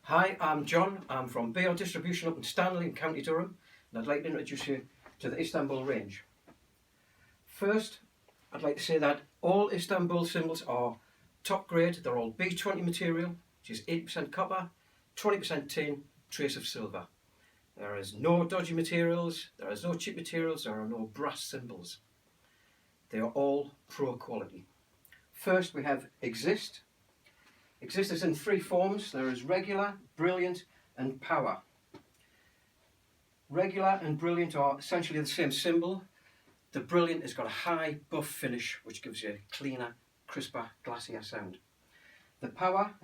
Hi, I'm John. I'm from BR Distribution up in Stanley in County Durham, and I'd like to introduce you to the Istanbul range. First, I'd like to say that all Istanbul cymbals are top grade. They're all B20 material, which is 8% copper, 20% tin, trace of silver. There is no dodgy materials, there is no cheap materials, there are no brass cymbals. They are all pro quality. First, we have Exist. Exist is in three forms. There is regular, brilliant and power. Regular and brilliant are essentially the same cymbal. The brilliant has got a high buff finish which gives you a cleaner, crisper, glassier sound. The power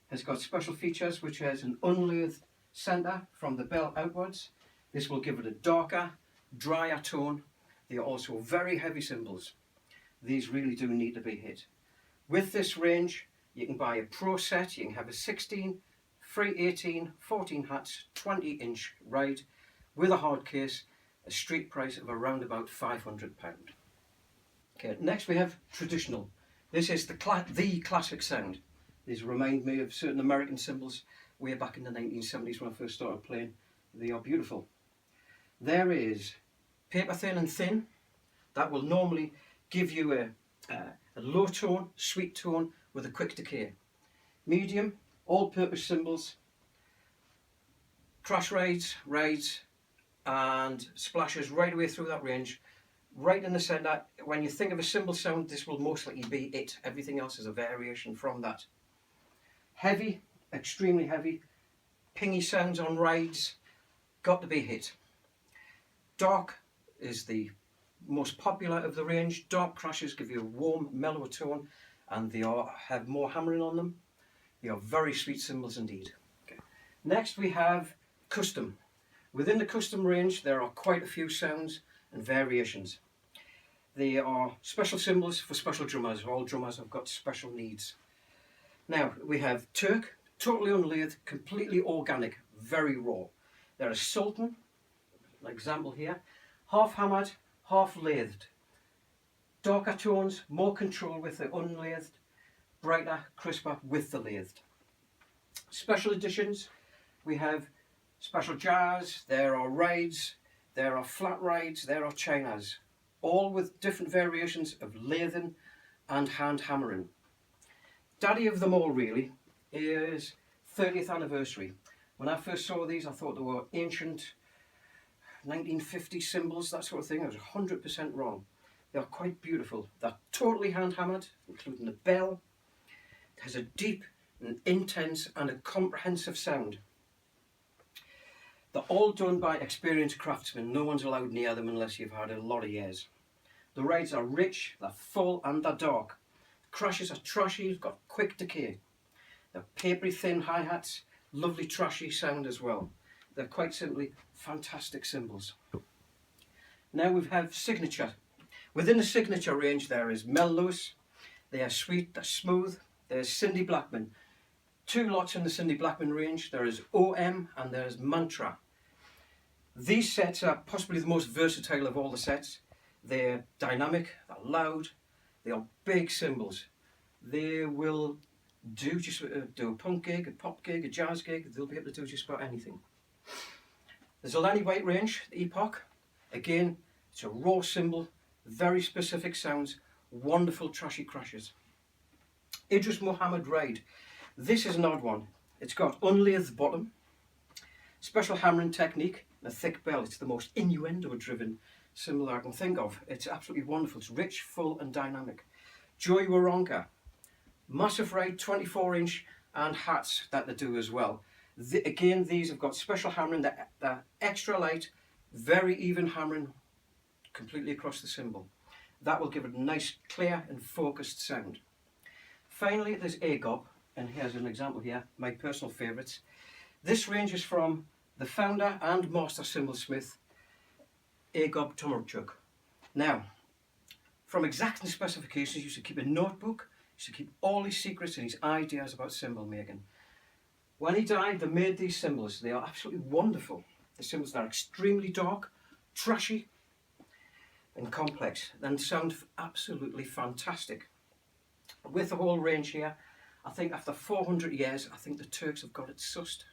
has got special features which has an unlathed centre from the bell outwards. This will give it a darker, drier tone. They are also very heavy cymbals. These really do need to be hit. With this range, you can buy a pro set. You can have a 16, 3, 18, 14 hats, 20-inch ride with a hard case, a street price of around about £500. Okay, next we have traditional. This is the classic sound. These remind me of certain American cymbals way back in the 1970s when I first started playing. They are beautiful. There is paper thin and thin. That will normally give you a low tone, sweet tone with a quick decay. Medium, all-purpose cymbals, crash rides and splashes right away through that range. Right in the centre, when you think of a cymbal sound, this will most likely be it. Everything else is a variation from that. Heavy, extremely heavy, pingy sounds on rides, got to be hit. Dark is the most popular of the range. Dark crashes give you a warm, mellow tone, and they have more hammering on them. They are very sweet cymbals indeed. Okay. Next we have custom. Within the custom range there are quite a few sounds and variations. They are special cymbals for special drummers. All drummers have got special needs. Now we have Turk, totally unlathed, completely organic, very raw. There is Sultan, an example here, half hammered, half lathed. Darker tones, more control with the unlathed, brighter, crisper with the lathed. Special editions, we have special jars, there are rides, there are flat rides, there are chinas, all with different variations of lathing and hand hammering. Daddy of them all really is 30th anniversary. When I first saw these I thought they were ancient 1950 cymbals, that sort of thing. I was 100% wrong. They are quite beautiful. They're totally hand hammered, including the bell. It has a deep and intense and a comprehensive sound. They're all done by experienced craftsmen. No one's allowed near them unless you've had a lot of years. The rides are rich, they're full and they're dark. The crashes are trashy, they've got quick decay. They're papery thin hi-hats, lovely trashy sound as well. They're quite simply fantastic cymbals. Now we have signature. Within the signature range there is Mellows. They are sweet, they're smooth. There's Cindy Blackman. Two lots in the Cindy Blackman range. There is OM and there is Mantra. These sets are possibly the most versatile of all the sets. They're dynamic, they're loud, they are big cymbals. They will do a punk gig, a pop gig, a jazz gig. They'll be able to do just about anything. There's a Lanny White range, the Epoch. Again, it's a raw cymbal, very specific sounds, wonderful trashy crashes. Idris Muhammad Ride. This is an odd one. It's got unlathed bottom, special hammering technique, and a thick bell. It's the most innuendo-driven cymbal I can think of. It's absolutely wonderful. It's rich, full and dynamic. Joey Waronker. Massive ride, 24-inch and hats that they do as well. Again, these have got special hammering, they're extra light, very even hammering completely across the cymbal. That will give it a nice, clear and focused sound. Finally, there's Agop, and here's an example here, my personal favourites. This range is from the founder and master cymbalsmith, Agop Tomarczuk. Now, from exacting specifications, you should keep a notebook, you should keep all his secrets and his ideas about cymbal making. When he died, they made these cymbals. They are absolutely wonderful. The cymbals are extremely dark, trashy and complex and sound absolutely fantastic. With the whole range here, I think after 400 years, I think the Turks have got it sussed.